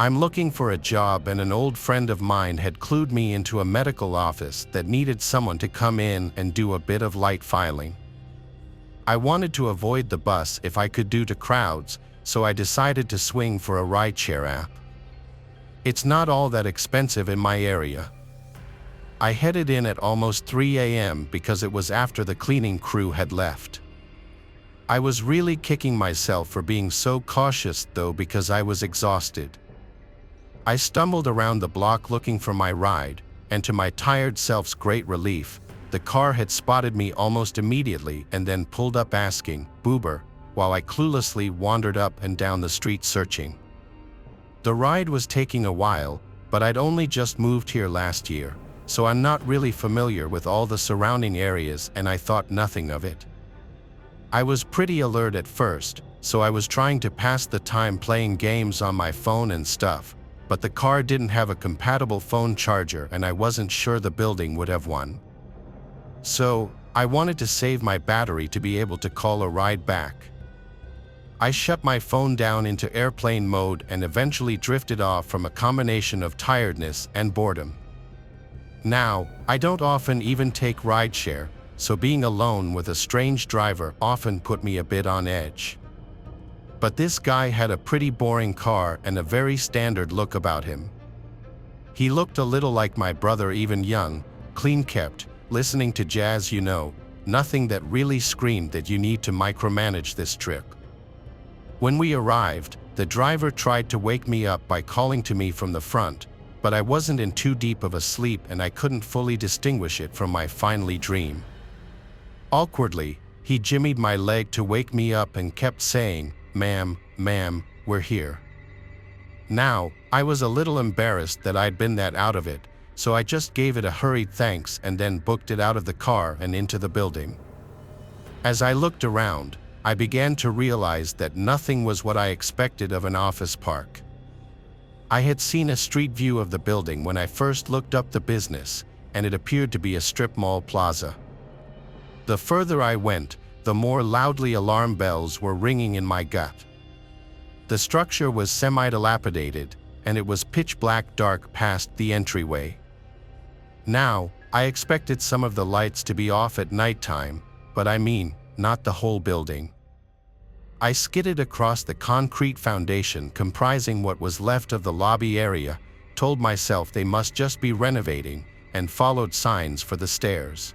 I'm looking for a job, and an old friend of mine had clued me into a medical office that needed someone to come in and do a bit of light filing. I wanted to avoid the bus if I could due to crowds, so I decided to swing for a rideshare app. It's not all that expensive in my area. I headed in at almost 3 a.m. because it was after the cleaning crew had left. I was really kicking myself for being so cautious though, because I was exhausted. I stumbled around the block looking for my ride, and to my tired self's great relief, the car had spotted me almost immediately and then pulled up asking, "Boober," while I cluelessly wandered up and down the street searching. The ride was taking a while, but I'd only just moved here last year, so I'm not really familiar with all the surrounding areas, and I thought nothing of it. I was pretty alert at first, so I was trying to pass the time playing games on my phone and stuff, but the car didn't have a compatible phone charger and I wasn't sure the building would have one. So, I wanted to save my battery to be able to call a ride back. I shut my phone down into airplane mode and eventually drifted off from a combination of tiredness and boredom. Now, I don't often even take rideshare, so being alone with a strange driver often put me a bit on edge. But this guy had a pretty boring car and a very standard look about him. He looked a little like my brother, even young, clean-kept, listening to jazz, nothing that really screamed that you need to micromanage this trip. When we arrived, the driver tried to wake me up by calling to me from the front, but I wasn't in too deep of a sleep and I couldn't fully distinguish it from my finally dream. Awkwardly, he jimmied my leg to wake me up and kept saying, ma'am, we're here." Now, I was a little embarrassed that I'd been that out of it, so I just gave it a hurried thanks and then booked it out of the car and into the building. As I looked around, I began to realize that nothing was what I expected of an office park. I had seen a street view of the building when I first looked up the business, and it appeared to be a strip mall plaza. The further I went, the more loudly alarm bells were ringing in my gut. The structure was semi-dilapidated, and it was pitch black dark past the entryway. Now, I expected some of the lights to be off at nighttime, but I mean, not the whole building. I skidded across the concrete foundation comprising what was left of the lobby area, told myself they must just be renovating, and followed signs for the stairs.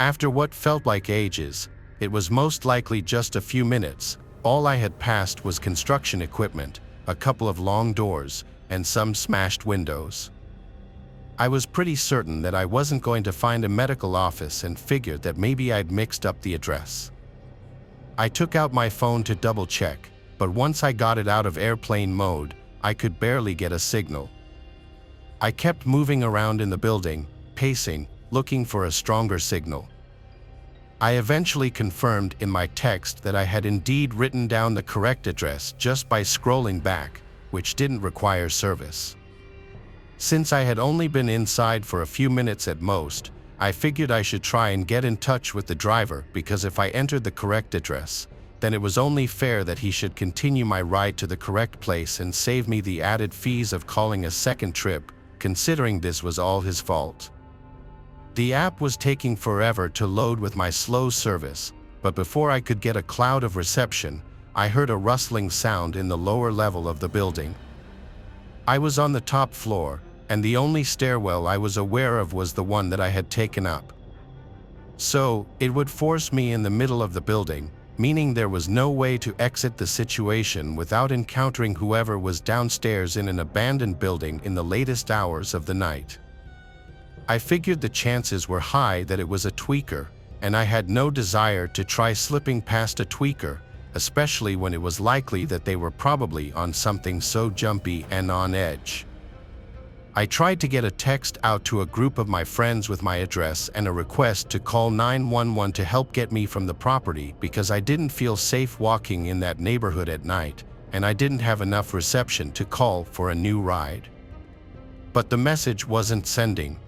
After what felt like ages, it was most likely just a few minutes. All I had passed was construction equipment, a couple of long doors, and some smashed windows. I was pretty certain that I wasn't going to find a medical office and figured that maybe I'd mixed up the address. I took out my phone to double check, but once I got it out of airplane mode, I could barely get a signal. I kept moving around in the building, pacing, looking for a stronger signal. I eventually confirmed in my text that I had indeed written down the correct address just by scrolling back, which didn't require service. Since I had only been inside for a few minutes at most, I figured I should try and get in touch with the driver, because if I entered the correct address, then it was only fair that he should continue my ride to the correct place and save me the added fees of calling a second trip, considering this was all his fault. The app was taking forever to load with my slow service, but before I could get a cloud of reception, I heard a rustling sound in the lower level of the building. I was on the top floor, and the only stairwell I was aware of was the one that I had taken up. So, it would force me in the middle of the building, meaning there was no way to exit the situation without encountering whoever was downstairs in an abandoned building in the latest hours of the night. I figured the chances were high that it was a tweaker, and I had no desire to try slipping past a tweaker, especially when it was likely that they were probably on something so jumpy and on edge. I tried to get a text out to a group of my friends with my address and a request to call 911 to help get me from the property, because I didn't feel safe walking in that neighborhood at night, and I didn't have enough reception to call for a new ride. But the message wasn't sending.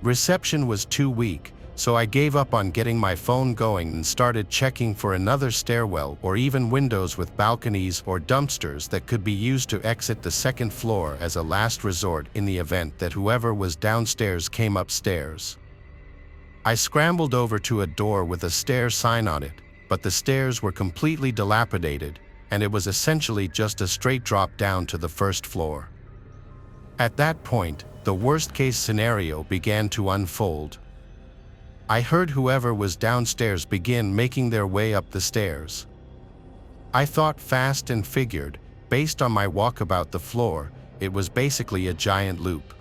Reception was too weak, so I gave up on getting my phone going and started checking for another stairwell or even windows with balconies or dumpsters that could be used to exit the second floor as a last resort in the event that whoever was downstairs came upstairs. I scrambled over to a door with a stair sign on it, but the stairs were completely dilapidated, and it was essentially just a straight drop down to the first floor. At that point, the worst-case scenario began to unfold. I heard whoever was downstairs begin making their way up the stairs. I thought fast and figured, based on my walkabout the floor, it was basically a giant loop.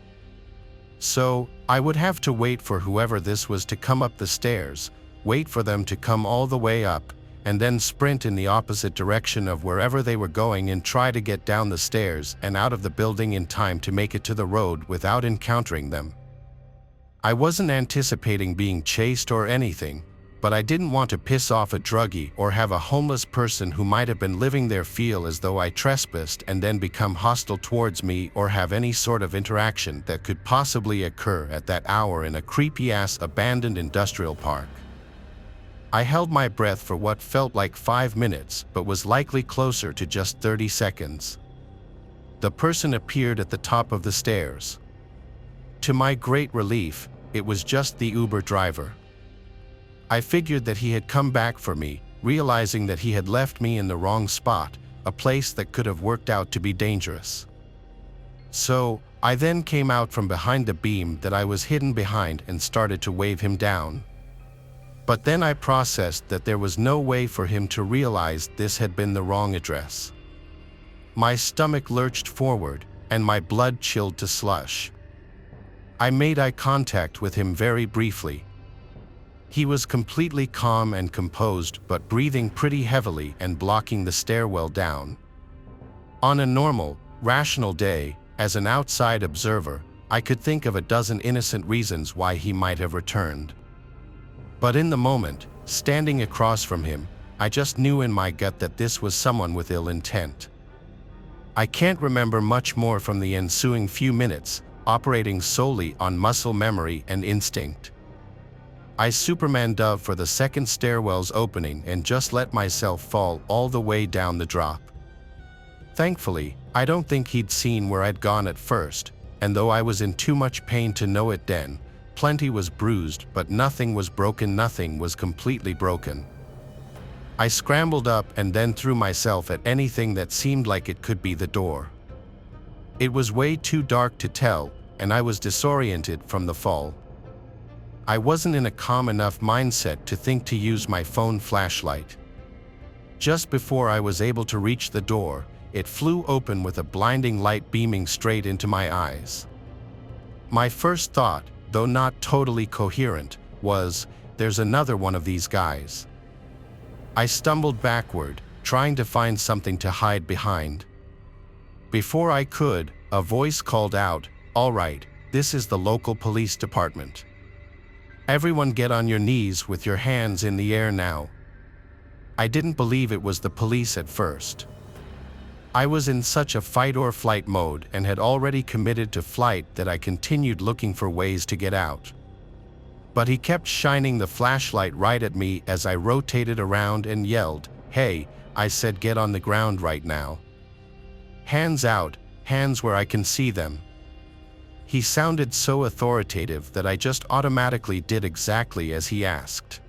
So, I would have to wait for whoever this was to come up the stairs, wait for them to come all the way up, and then sprint in the opposite direction of wherever they were going and try to get down the stairs and out of the building in time to make it to the road without encountering them. I wasn't anticipating being chased or anything, but I didn't want to piss off a druggie or have a homeless person who might have been living there feel as though I trespassed and then become hostile towards me or have any sort of interaction that could possibly occur at that hour in a creepy-ass abandoned industrial park. I held my breath for what felt like 5 minutes but was likely closer to just 30 seconds. The person appeared at the top of the stairs. To my great relief, it was just the Uber driver. I figured that he had come back for me, realizing that he had left me in the wrong spot, a place that could have worked out to be dangerous. So, I then came out from behind the beam that I was hidden behind and started to wave him down. But then I processed that there was no way for him to realize this had been the wrong address. My stomach lurched forward, and my blood chilled to slush. I made eye contact with him very briefly. He was completely calm and composed but breathing pretty heavily and blocking the stairwell down. On a normal, rational day, as an outside observer, I could think of a dozen innocent reasons why he might have returned. But in the moment, standing across from him, I just knew in my gut that this was someone with ill intent. I can't remember much more from the ensuing few minutes, operating solely on muscle memory and instinct. I Superman dove for the second stairwell's opening and just let myself fall all the way down the drop. Thankfully, I don't think he'd seen where I'd gone at first, and though I was in too much pain to know it then, plenty was bruised but nothing was broken, nothing was completely broken. I scrambled up and then threw myself at anything that seemed like it could be the door. It was way too dark to tell, and I was disoriented from the fall. I wasn't in a calm enough mindset to think to use my phone flashlight. Just before I was able to reach the door, it flew open with a blinding light beaming straight into my eyes. My first thought, though not totally coherent, was, "There's another one of these guys." I stumbled backward, trying to find something to hide behind. Before I could, a voice called out, "All right, this is the local police department. Everyone get on your knees with your hands in the air now." I didn't believe it was the police at first. I was in such a fight or flight mode and had already committed to flight that I continued looking for ways to get out. But he kept shining the flashlight right at me as I rotated around and yelled, "Hey," I said, "get on the ground right now. Hands out, hands where I can see them." He sounded so authoritative that I just automatically did exactly as he asked.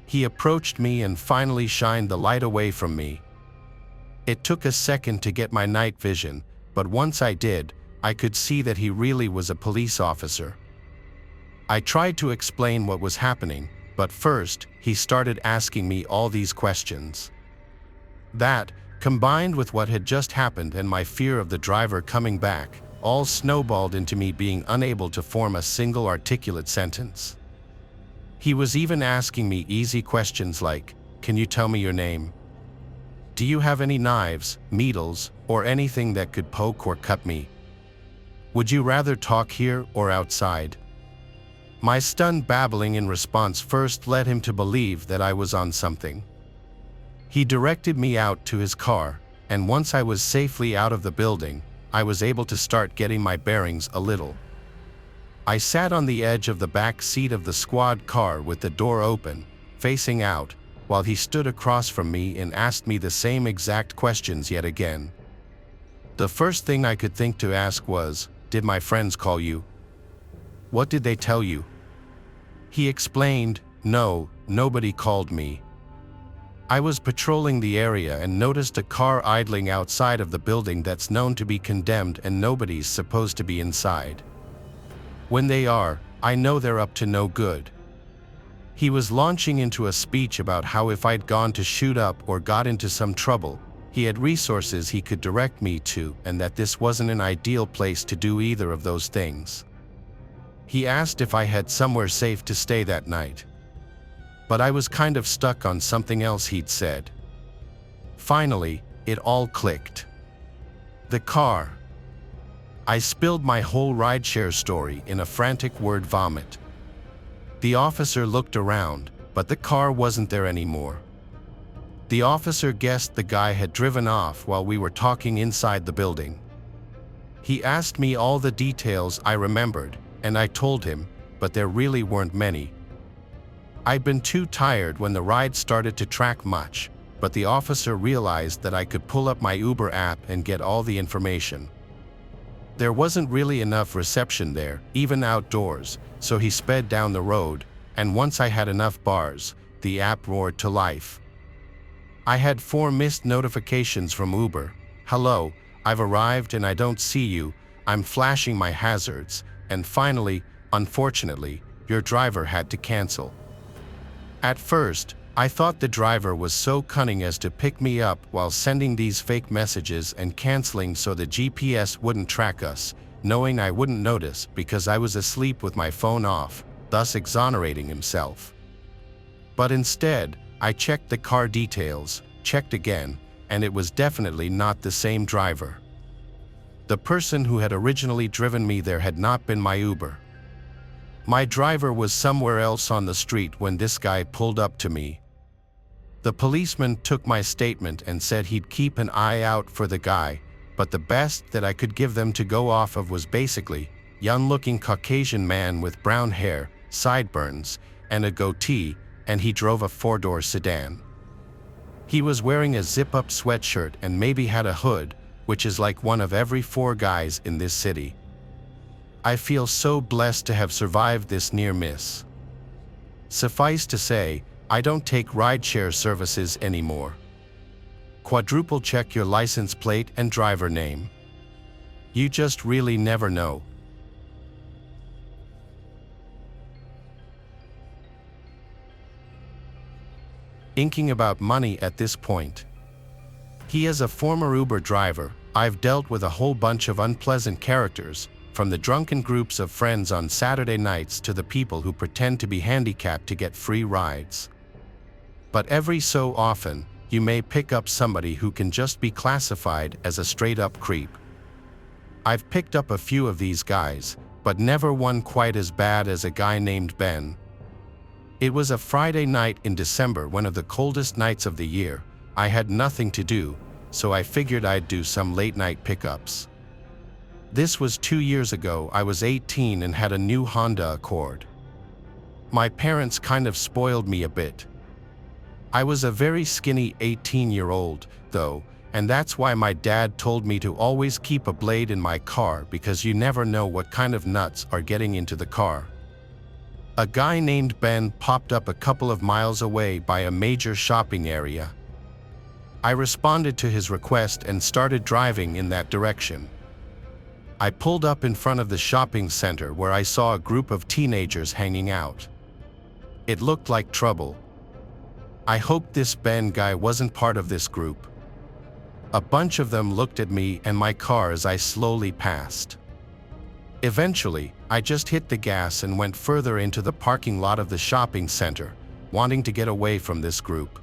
He approached me and finally shined the light away from me. It took a second to get my night vision, but once I did, I could see that he really was a police officer. I tried to explain what was happening, but first, he started asking me all these questions. That, combined with what had just happened and my fear of the driver coming back, all snowballed into me being unable to form a single articulate sentence. He was even asking me easy questions like, "Can you tell me your name? Do you have any knives, needles, or anything that could poke or cut me? Would you rather talk here or outside?" My stunned babbling in response first led him to believe that I was on something. He directed me out to his car, and once I was safely out of the building, I was able to start getting my bearings a little. I sat on the edge of the back seat of the squad car with the door open, facing out, while he stood across from me and asked me the same exact questions yet again. The first thing I could think to ask was, "Did my friends call you? What did they tell you?" He explained, "No, nobody called me. I was patrolling the area and noticed a car idling outside of the building that's known to be condemned and nobody's supposed to be inside. When they are, I know they're up to no good." He was launching into a speech about how if I'd gone to shoot up or got into some trouble, he had resources he could direct me to, and that this wasn't an ideal place to do either of those things. He asked if I had somewhere safe to stay that night. But I was kind of stuck on something else he'd said. Finally, it all clicked. The car. I spilled my whole rideshare story in a frantic word vomit. The officer looked around, but the car wasn't there anymore. The officer guessed the guy had driven off while we were talking inside the building. He asked me all the details I remembered, and I told him, but there really weren't many. I'd been too tired when the ride started to track much, but the officer realized that I could pull up my Uber app and get all the information. There wasn't really enough reception there, even outdoors, so he sped down the road, and once I had enough bars, the app roared to life. I had 4 missed notifications from Uber. "Hello, I've arrived and I don't see you, I'm flashing my hazards," and finally, "Unfortunately, your driver had to cancel." At first, I thought the driver was so cunning as to pick me up while sending these fake messages and canceling so the GPS wouldn't track us, knowing I wouldn't notice because I was asleep with my phone off, thus exonerating himself. But instead, I checked the car details, checked again, and it was definitely not the same driver. The person who had originally driven me there had not been my Uber. My driver was somewhere else on the street when this guy pulled up to me. The policeman took my statement and said he'd keep an eye out for the guy, but the best that I could give them to go off of was basically, young-looking Caucasian man with brown hair, sideburns, and a goatee, and he drove a 4-door sedan. He was wearing a zip-up sweatshirt and maybe had a hood, which is like one of every 4 guys in this city. I feel so blessed to have survived this near miss. Suffice to say, I don't take rideshare services anymore. Quadruple check your license plate and driver name. You just really never know. Inking about money at this point. He is a former Uber driver. I've dealt with a whole bunch of unpleasant characters, from the drunken groups of friends on Saturday nights to the people who pretend to be handicapped to get free rides. But every so often, you may pick up somebody who can just be classified as a straight-up creep. I've picked up a few of these guys, but never one quite as bad as a guy named Ben. It was a Friday night in December, one of the coldest nights of the year. I had nothing to do, so I figured I'd do some late-night pickups. This was 2 years ago. I was 18 and had a new Honda Accord. My parents kind of spoiled me a bit. I was a very skinny 18-year-old, though, and that's why my dad told me to always keep a blade in my car because you never know what kind of nuts are getting into the car. A guy named Ben popped up a couple of miles away by a major shopping area. I responded to his request and started driving in that direction. I pulled up in front of the shopping center where I saw a group of teenagers hanging out. It looked like trouble. I hoped this Ben guy wasn't part of this group. A bunch of them looked at me and my car as I slowly passed. Eventually, I just hit the gas and went further into the parking lot of the shopping center, wanting to get away from this group.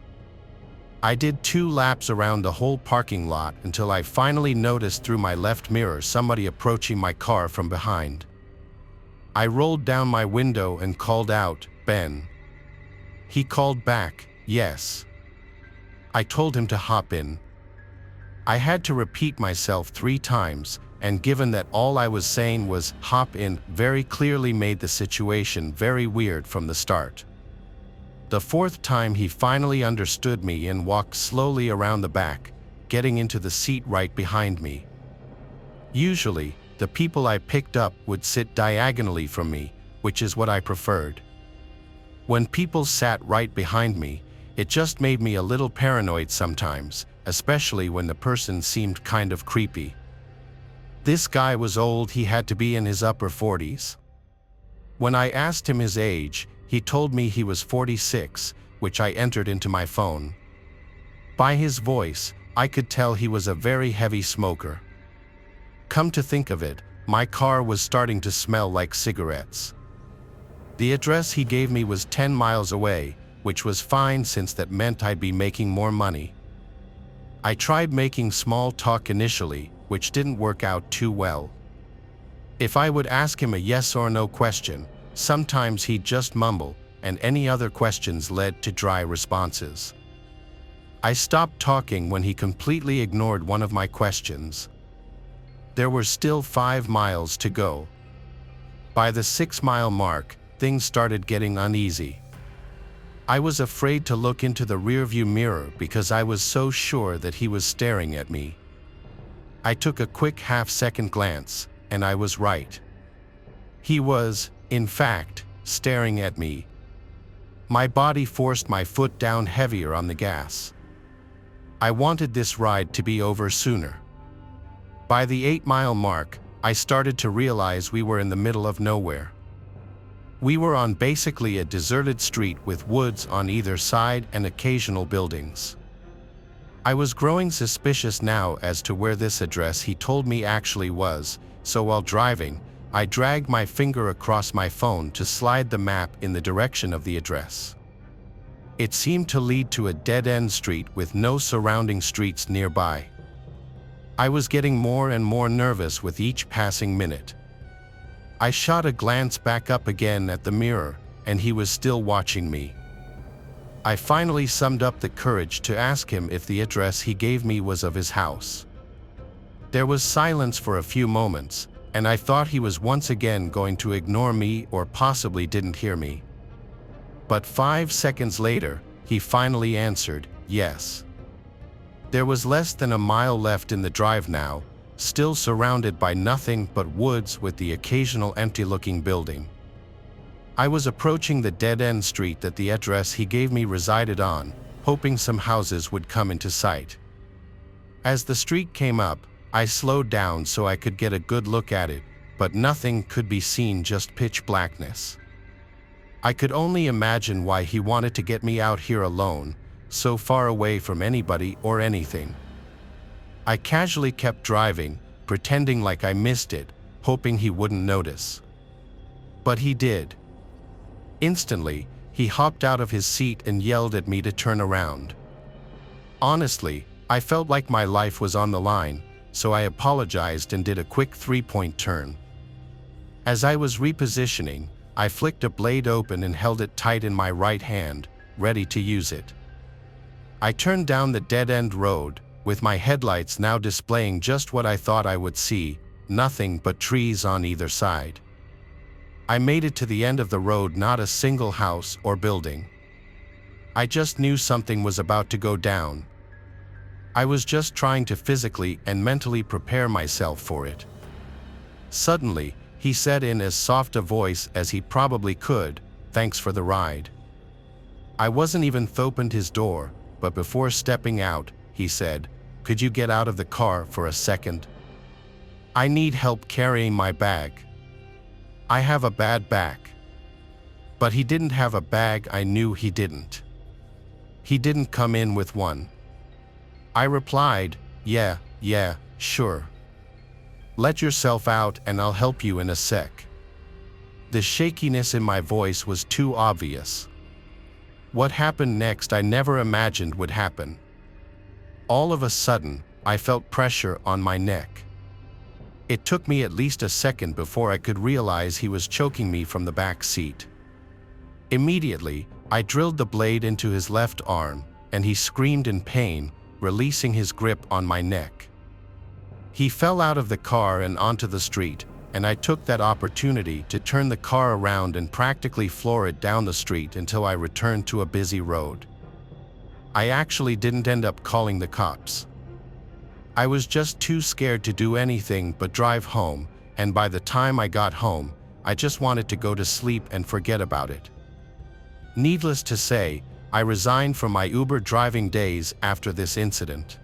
I did 2 laps around the whole parking lot until I finally noticed through my left mirror somebody approaching my car from behind. I rolled down my window and called out, "Ben." He called back, "Yes." I told him to hop in. I had to repeat myself 3 times, and given that all I was saying was hop in, very clearly made the situation very weird from the start. The fourth time he finally understood me and walked slowly around the back, getting into the seat right behind me. Usually, the people I picked up would sit diagonally from me, which is what I preferred. When people sat right behind me, it just made me a little paranoid sometimes, especially when the person seemed kind of creepy. This guy was old, he had to be in his upper 40s. When I asked him his age, he told me he was 46, which I entered into my phone. By his voice, I could tell he was a very heavy smoker. Come to think of it, my car was starting to smell like cigarettes. The address he gave me was 10 miles away, which was fine since that meant I'd be making more money. I tried making small talk initially, which didn't work out too well. If I would ask him a yes or no question, sometimes he'd just mumble, and any other questions led to dry responses. I stopped talking when he completely ignored one of my questions. There were still 5 miles to go. By the 6-mile mark, things started getting uneasy. I was afraid to look into the rearview mirror because I was so sure that he was staring at me. I took a quick half-second glance, and I was right. He was, in fact, staring at me. My body forced my foot down heavier on the gas. I wanted this ride to be over sooner. By the 8-mile mark, I started to realize we were in the middle of nowhere. We were on basically a deserted street with woods on either side and occasional buildings. I was growing suspicious now as to where this address he told me actually was, so while driving, I dragged my finger across my phone to slide the map in the direction of the address. It seemed to lead to a dead-end street with no surrounding streets nearby. I was getting more and more nervous with each passing minute. I shot a glance back up again at the mirror, and he was still watching me. I finally summoned up the courage to ask him if the address he gave me was of his house. There was silence for a few moments, and I thought he was once again going to ignore me or possibly didn't hear me. But 5 seconds later, he finally answered, yes. There was less than a mile left in the drive now, still surrounded by nothing but woods with the occasional empty-looking building. I was approaching the dead-end street that the address he gave me resided on, hoping some houses would come into sight. As the street came up, I slowed down so I could get a good look at it, but nothing could be seen, just pitch blackness. I could only imagine why he wanted to get me out here alone, so far away from anybody or anything. I casually kept driving, pretending like I missed it, hoping he wouldn't notice. But he did. Instantly, he hopped out of his seat and yelled at me to turn around. Honestly, I felt like my life was on the line, so I apologized and did a quick 3-point turn. As I was repositioning, I flicked a blade open and held it tight in my right hand, ready to use it. I turned down the dead-end road, with my headlights now displaying just what I thought I would see, nothing but trees on either side. I made it to the end of the road, not a single house or building. I just knew something was about to go down. I was just trying to physically and mentally prepare myself for it. Suddenly, he said in as soft a voice as he probably could, "Thanks for the ride." I wasn't even opened his door, but before stepping out, he said, "Could you get out of the car for a second? I need help carrying my bag. I have a bad back." But he didn't have a bag. I knew he didn't. He didn't come in with one. I replied, yeah, sure. Let yourself out and I'll help you in a sec." The shakiness in my voice was too obvious. What happened next I never imagined would happen. All of a sudden, I felt pressure on my neck. It took me at least a second before I could realize he was choking me from the back seat. Immediately, I drilled the blade into his left arm, and he screamed in pain, releasing his grip on my neck. He fell out of the car and onto the street, and I took that opportunity to turn the car around and practically floor it down the street until I returned to a busy road. I actually didn't end up calling the cops. I was just too scared to do anything but drive home, and by the time I got home, I just wanted to go to sleep and forget about it. Needless to say, I resigned from my Uber driving days after this incident.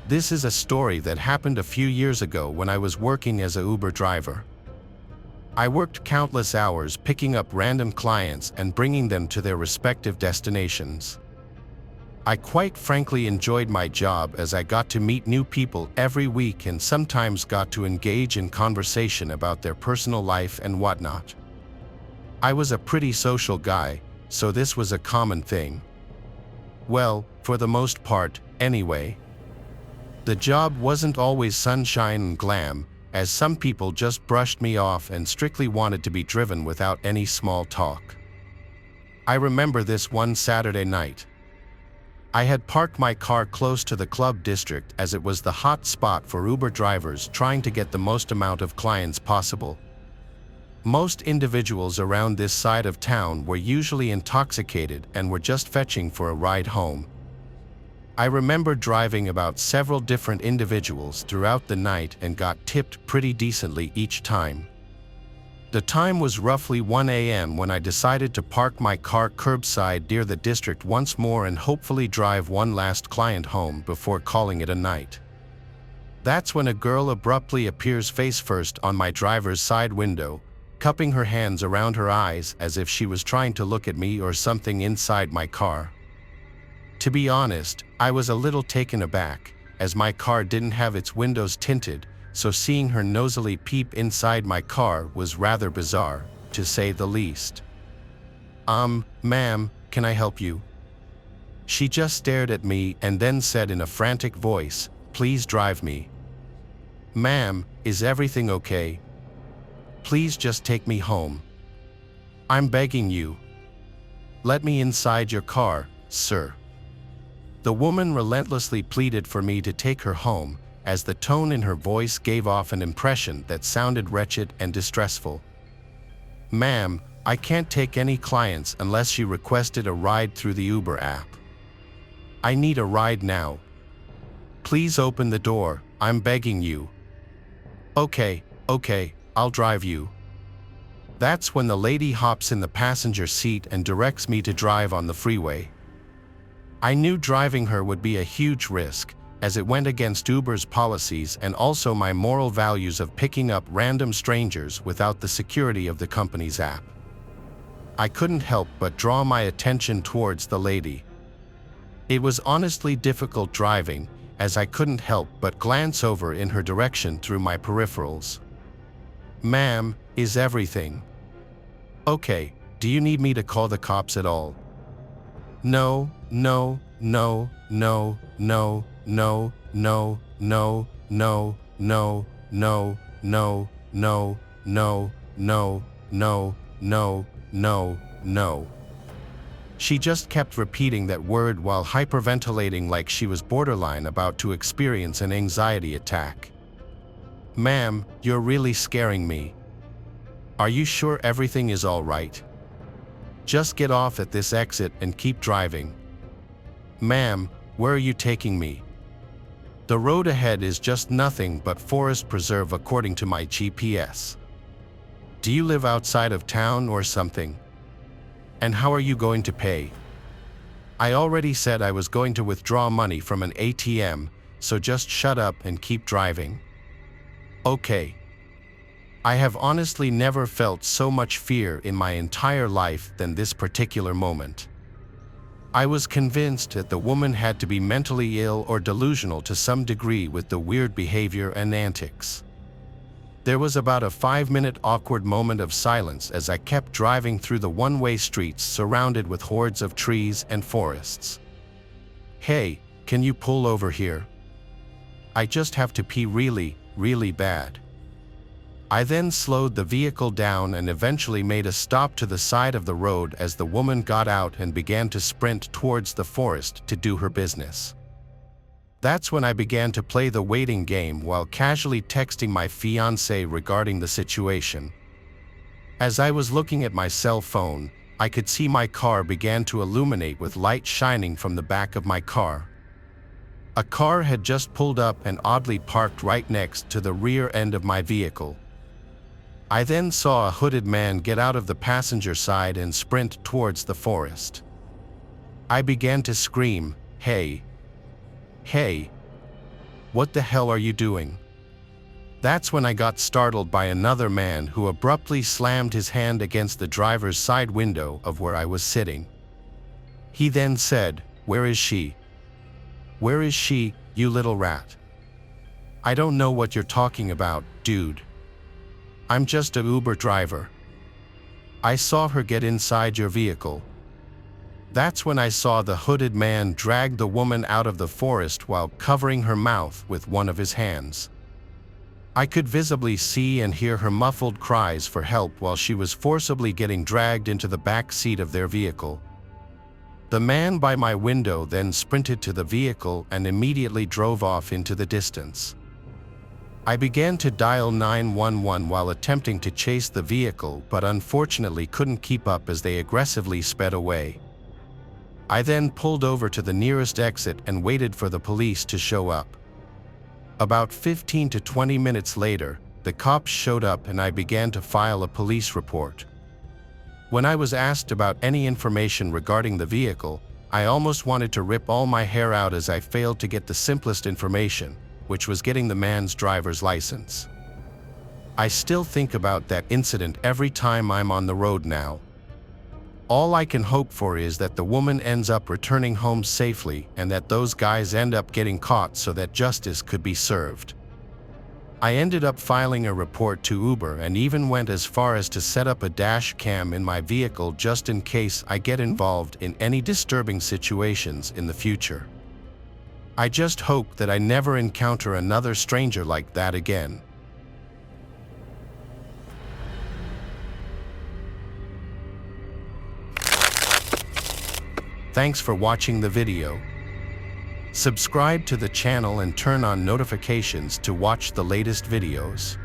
This is a story that happened a few years ago when I was working as a Uber driver. I worked countless hours picking up random clients and bringing them to their respective destinations. I quite frankly enjoyed my job as I got to meet new people every week and sometimes got to engage in conversation about their personal life and whatnot. I was a pretty social guy, so this was a common thing. Well, for the most part, anyway. The job wasn't always sunshine and glam, as some people just brushed me off and strictly wanted to be driven without any small talk. I remember this one Saturday night. I had parked my car close to the club district as it was the hot spot for Uber drivers trying to get the most amount of clients possible. Most individuals around this side of town were usually intoxicated and were just fetching for a ride home. I remember driving about several different individuals throughout the night and got tipped pretty decently each time. The time was roughly 1 a.m. when I decided to park my car curbside near the district once more and hopefully drive one last client home before calling it a night. That's when a girl abruptly appears face first on my driver's side window, cupping her hands around her eyes as if she was trying to look at me or something inside my car. To be honest, I was a little taken aback, as my car didn't have its windows tinted, so seeing her nosily peep inside my car was rather bizarre, to say the least. Ma'am, can I help you?" She just stared at me and then said in a frantic voice, "Please drive me." "Ma'am, is everything okay? Please just take me home. I'm begging you. Let me inside your car, sir." The woman relentlessly pleaded for me to take her home, as the tone in her voice gave off an impression that sounded wretched and distressful. "Ma'am, I can't take any clients unless you requested a ride through the Uber app. I need a ride now. Please open the door, I'm begging you." Okay, I'll drive you." That's when the lady hops in the passenger seat and directs me to drive on the freeway. I knew driving her would be a huge risk, as it went against Uber's policies and also my moral values of picking up random strangers without the security of the company's app. I couldn't help but draw my attention towards the lady. It was honestly difficult driving, as I couldn't help but glance over in her direction through my peripherals. "Ma'am, is everything okay? Do you need me to call the cops at all?" No, no, no, no, no, no, no, no, no, no, no, no, no, no, no, no, no, no, no. She just kept repeating that word while hyperventilating like she was borderline about to experience an anxiety attack. "Ma'am, you're really scaring me. Are you sure everything is all right? Just get off at this exit and keep driving. Ma'am, where are you taking me? The road ahead is just nothing but forest preserve according to my GPS. Do you live outside of town or something? And how are you going to pay? I already said I was going to withdraw money from an ATM, so just shut up and keep driving." Okay. I have honestly never felt so much fear in my entire life than this particular moment. I was convinced that the woman had to be mentally ill or delusional to some degree with the weird behavior and antics. There was about a 5-minute awkward moment of silence as I kept driving through the one-way streets surrounded with hordes of trees and forests. "Hey, can you pull over here? I just have to pee really, really bad." I then slowed the vehicle down and eventually made a stop to the side of the road as the woman got out and began to sprint towards the forest to do her business. That's when I began to play the waiting game while casually texting my fiancé regarding the situation. As I was looking at my cell phone, I could see my car began to illuminate with light shining from the back of my car. A car had just pulled up and oddly parked right next to the rear end of my vehicle. I then saw a hooded man get out of the passenger side and sprint towards the forest. I began to scream, "Hey! Hey! What the hell are you doing?" That's when I got startled by another man who abruptly slammed his hand against the driver's side window of where I was sitting. He then said, "Where is she? Where is she, you little rat? I don't know what you're talking about, dude. I'm just a Uber driver. I saw her get inside your vehicle." That's when I saw the hooded man drag the woman out of the forest while covering her mouth with one of his hands. I could visibly see and hear her muffled cries for help while she was forcibly getting dragged into the back seat of their vehicle. The man by my window then sprinted to the vehicle and immediately drove off into the distance. I began to dial 911 while attempting to chase the vehicle, but unfortunately couldn't keep up as they aggressively sped away. I then pulled over to the nearest exit and waited for the police to show up. About 15 to 20 minutes later, the cops showed up and I began to file a police report. When I was asked about any information regarding the vehicle, I almost wanted to rip all my hair out as I failed to get the simplest information, which was getting the man's driver's license. I still think about that incident every time I'm on the road now. All I can hope for is that the woman ends up returning home safely and that those guys end up getting caught so that justice could be served. I ended up filing a report to Uber and even went as far as to set up a dash cam in my vehicle just in case I get involved in any disturbing situations in the future. I just hope that I never encounter another stranger like that again. Thanks for watching the video. Subscribe to the channel and turn on notifications to watch the latest videos.